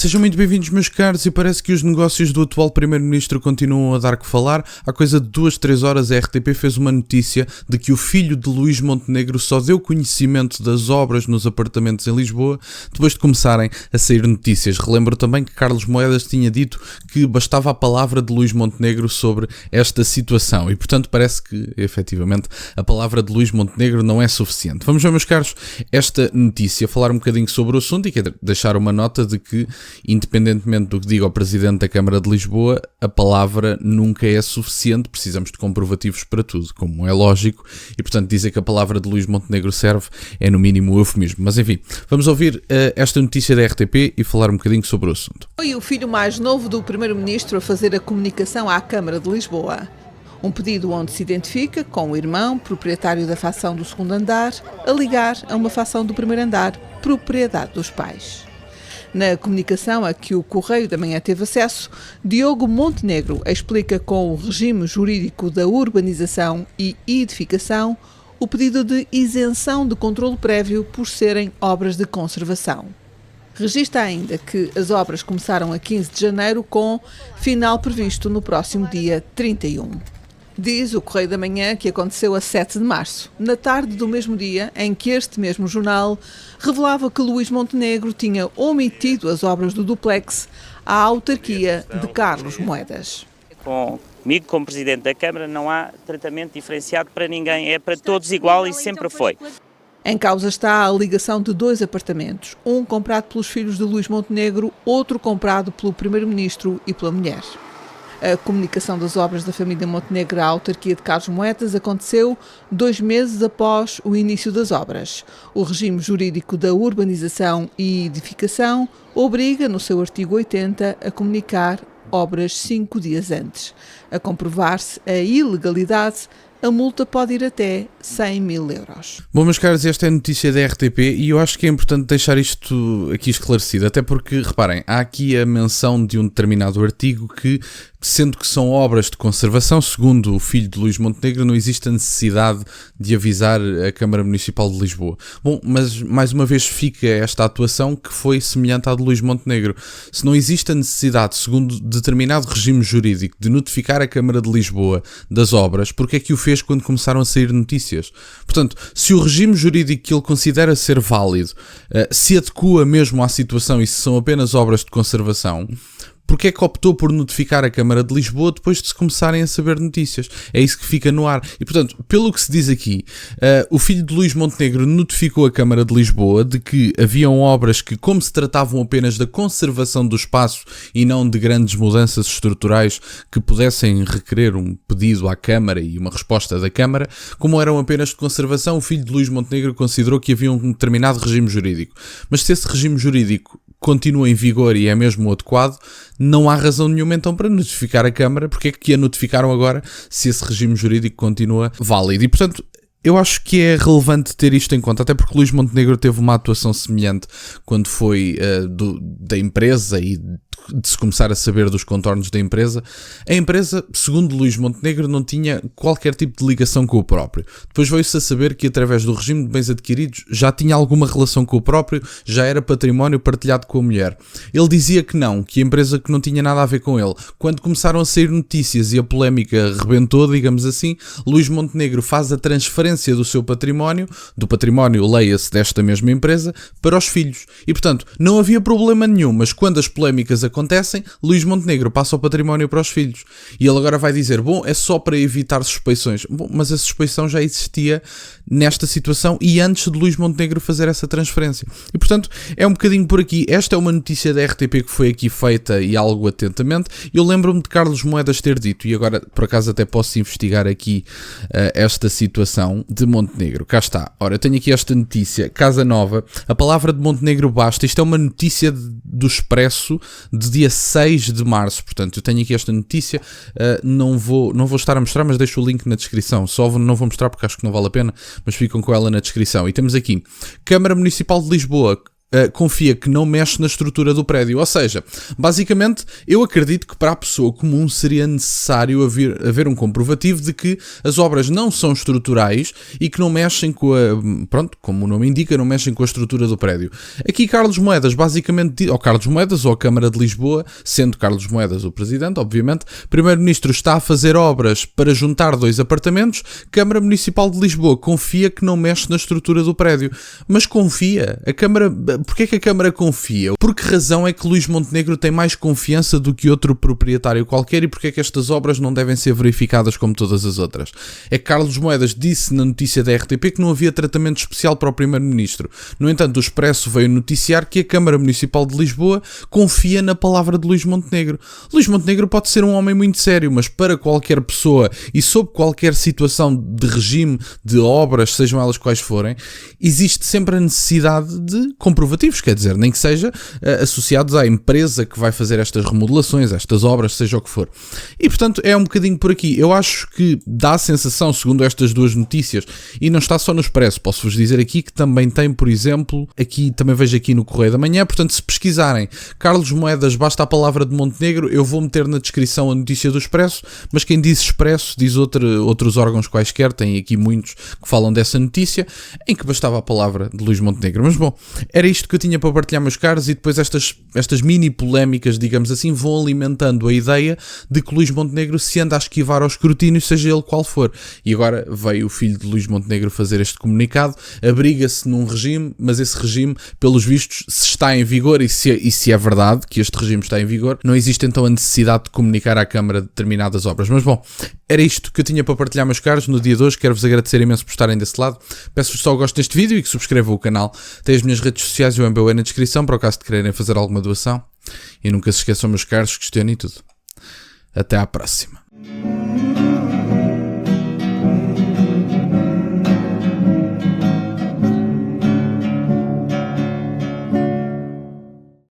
Sejam muito bem-vindos, meus caros, e parece que os negócios do atual Primeiro-Ministro continuam a dar que falar. Há coisa de 2-3 horas a RTP fez uma notícia de que o filho de Luís Montenegro só deu conhecimento das obras nos apartamentos em Lisboa depois de começarem a sair notícias. Relembro também que Carlos Moedas tinha dito que bastava a palavra de Luís Montenegro sobre esta situação e, portanto, parece que, efetivamente, a palavra de Luís Montenegro não é suficiente. Vamos ver, meus caros, esta notícia, falar um bocadinho sobre o assunto e quero deixar uma nota de que, independentemente do que diga o Presidente da Câmara de Lisboa, a palavra nunca é suficiente, precisamos de comprovativos para tudo, como é lógico, e portanto dizer que a palavra de Luís Montenegro serve é no mínimo eufemismo. Mas enfim, vamos ouvir esta notícia da RTP e falar um bocadinho sobre o assunto. Foi o filho mais novo do Primeiro-Ministro a fazer a comunicação à Câmara de Lisboa. Um pedido onde se identifica com o irmão, proprietário da facção do segundo andar, a ligar a uma facção do primeiro andar, propriedade dos pais. Na comunicação a que o Correio da Manhã teve acesso, Diogo Montenegro explica com o regime jurídico da urbanização e edificação o pedido de isenção de controlo prévio por serem obras de conservação. Registra ainda que as obras começaram a 15 de janeiro com final previsto no próximo dia 31. Diz o Correio da Manhã que aconteceu a 7 de março, na tarde do mesmo dia em que este mesmo jornal revelava que Luís Montenegro tinha omitido as obras do duplex à autarquia de Carlos Moedas. Comigo, como Presidente da Câmara, não há tratamento diferenciado para ninguém, é para todos igual e sempre foi. Em causa está a ligação de 2 apartamentos, um comprado pelos filhos de Luís Montenegro, outro comprado pelo Primeiro-Ministro e pela mulher. A comunicação das obras da família Montenegro à autarquia de Carlos Moedas aconteceu 2 meses após o início das obras. O regime jurídico da urbanização e edificação obriga, no seu artigo 80, a comunicar obras 5 dias antes. A comprovar-se a ilegalidade, a multa pode ir até 100 mil euros. Bom, meus caros, esta é a notícia da RTP e eu acho que é importante deixar isto aqui esclarecido, até porque, reparem, há aqui a menção de um determinado artigo que, sendo que são obras de conservação, segundo o filho de Luís Montenegro, não existe a necessidade de avisar a Câmara Municipal de Lisboa. Bom, mas mais uma vez fica esta atuação que foi semelhante à de Luís Montenegro. Se não existe a necessidade, segundo determinado regime jurídico, de notificar a Câmara de Lisboa das obras, porque é que o fez quando começaram a sair notícias? Portanto, se o regime jurídico que ele considera ser válido se adequa mesmo à situação e se são apenas obras de conservação, porque é que optou por notificar a Câmara de Lisboa depois de se começarem a saber notícias? É isso que fica no ar. E, portanto, pelo que se diz aqui, o filho de Luís Montenegro notificou a Câmara de Lisboa de que haviam obras que, como se tratavam apenas da conservação do espaço e não de grandes mudanças estruturais que pudessem requerer um pedido à Câmara e uma resposta da Câmara, como eram apenas de conservação, o filho de Luís Montenegro considerou que havia um determinado regime jurídico. Mas se esse regime jurídico continua em vigor e é mesmo adequado, não há razão nenhuma então para notificar a Câmara. Porque é que a notificaram agora se esse regime jurídico continua válido? E, portanto, eu acho que é relevante ter isto em conta, até porque Luís Montenegro teve uma atuação semelhante quando foi da empresa e de se começar a saber dos contornos da empresa. A empresa, segundo Luís Montenegro, não tinha qualquer tipo de ligação com o próprio. Depois veio-se a saber que, através do regime de bens adquiridos, já tinha alguma relação com o próprio, já era património partilhado com a mulher. Ele dizia que não, que a empresa que não tinha nada a ver com ele. Quando começaram a sair notícias e a polémica rebentou, digamos assim, Luís Montenegro faz a transferência do seu património, do património, leia-se, desta mesma empresa, para os filhos. E, portanto, não havia problema nenhum, mas quando as polémicas acontecem, Luís Montenegro passa o património para os filhos. E ele agora vai dizer, bom, é só para evitar suspeições. Bom, mas a suspeição já existia nesta situação e antes de Luís Montenegro fazer essa transferência. E, portanto, é um bocadinho por aqui. Esta é uma notícia da RTP que foi aqui feita e algo atentamente. Eu lembro-me de Carlos Moedas ter dito, e agora, por acaso, até posso investigar aqui esta situação de Montenegro. Cá está. Ora, eu tenho aqui esta notícia. Casa Nova. A palavra de Montenegro basta. Isto é uma notícia do Expresso de dia 6 de março, portanto eu tenho aqui esta notícia, não vou estar a mostrar, mas deixo o link na descrição, só não vou mostrar porque acho que não vale a pena, mas ficam com ela na descrição. E temos aqui, Câmara Municipal de Lisboa confia que não mexe na estrutura do prédio. Ou seja, basicamente, eu acredito que para a pessoa comum seria necessário haver um comprovativo de que as obras não são estruturais e que não mexem com a... Pronto, como o nome indica, não mexem com a estrutura do prédio. Aqui Carlos Moedas, basicamente, ou Carlos Moedas, ou a Câmara de Lisboa, sendo Carlos Moedas o presidente, obviamente, Primeiro-Ministro está a fazer obras para juntar 2 apartamentos, Câmara Municipal de Lisboa confia que não mexe na estrutura do prédio. Mas confia. A Câmara... Porquê é que a Câmara confia? Por que razão é que Luís Montenegro tem mais confiança do que outro proprietário qualquer e porquê é que estas obras não devem ser verificadas como todas as outras? É que Carlos Moedas disse na notícia da RTP que não havia tratamento especial para o Primeiro-Ministro. No entanto, o Expresso veio noticiar que a Câmara Municipal de Lisboa confia na palavra de Luís Montenegro. Luís Montenegro pode ser um homem muito sério, mas para qualquer pessoa e sob qualquer situação de regime, de obras, sejam elas quais forem, existe sempre a necessidade de comprovativos, quer dizer, nem que seja associados à empresa que vai fazer estas remodelações, estas obras, seja o que for. E portanto é um bocadinho por aqui. Eu acho que dá a sensação, segundo estas 2 notícias, e não está só no Expresso, posso-vos dizer aqui que também tem, por exemplo, aqui também vejo aqui no Correio da Manhã, portanto se pesquisarem Carlos Moedas, basta a palavra de Montenegro, eu vou meter na descrição a notícia do Expresso, mas quem diz Expresso diz outros órgãos quaisquer, tem aqui muitos que falam dessa notícia, em que bastava a palavra de Luís Montenegro. Mas bom, era isto que eu tinha para partilhar, meus caros, e depois estas mini polémicas, digamos assim, vão alimentando a ideia de que Luís Montenegro se anda a esquivar ao escrutínio, seja ele qual for. E agora veio o filho de Luís Montenegro fazer este comunicado, abriga-se num regime, mas esse regime, pelos vistos, se está em vigor e se é verdade que este regime está em vigor, não existe então a necessidade de comunicar à Câmara determinadas obras. Mas bom, era isto que eu tinha para partilhar, meus caros, no dia de hoje. Quero-vos agradecer imenso por estarem desse lado. Peço-vos só o gosto deste vídeo e que subscrevam o canal. Tem as minhas redes sociais e o MBA na descrição para o caso de quererem fazer alguma doação. E nunca se esqueçam, meus caros, questionem tudo. Até à próxima.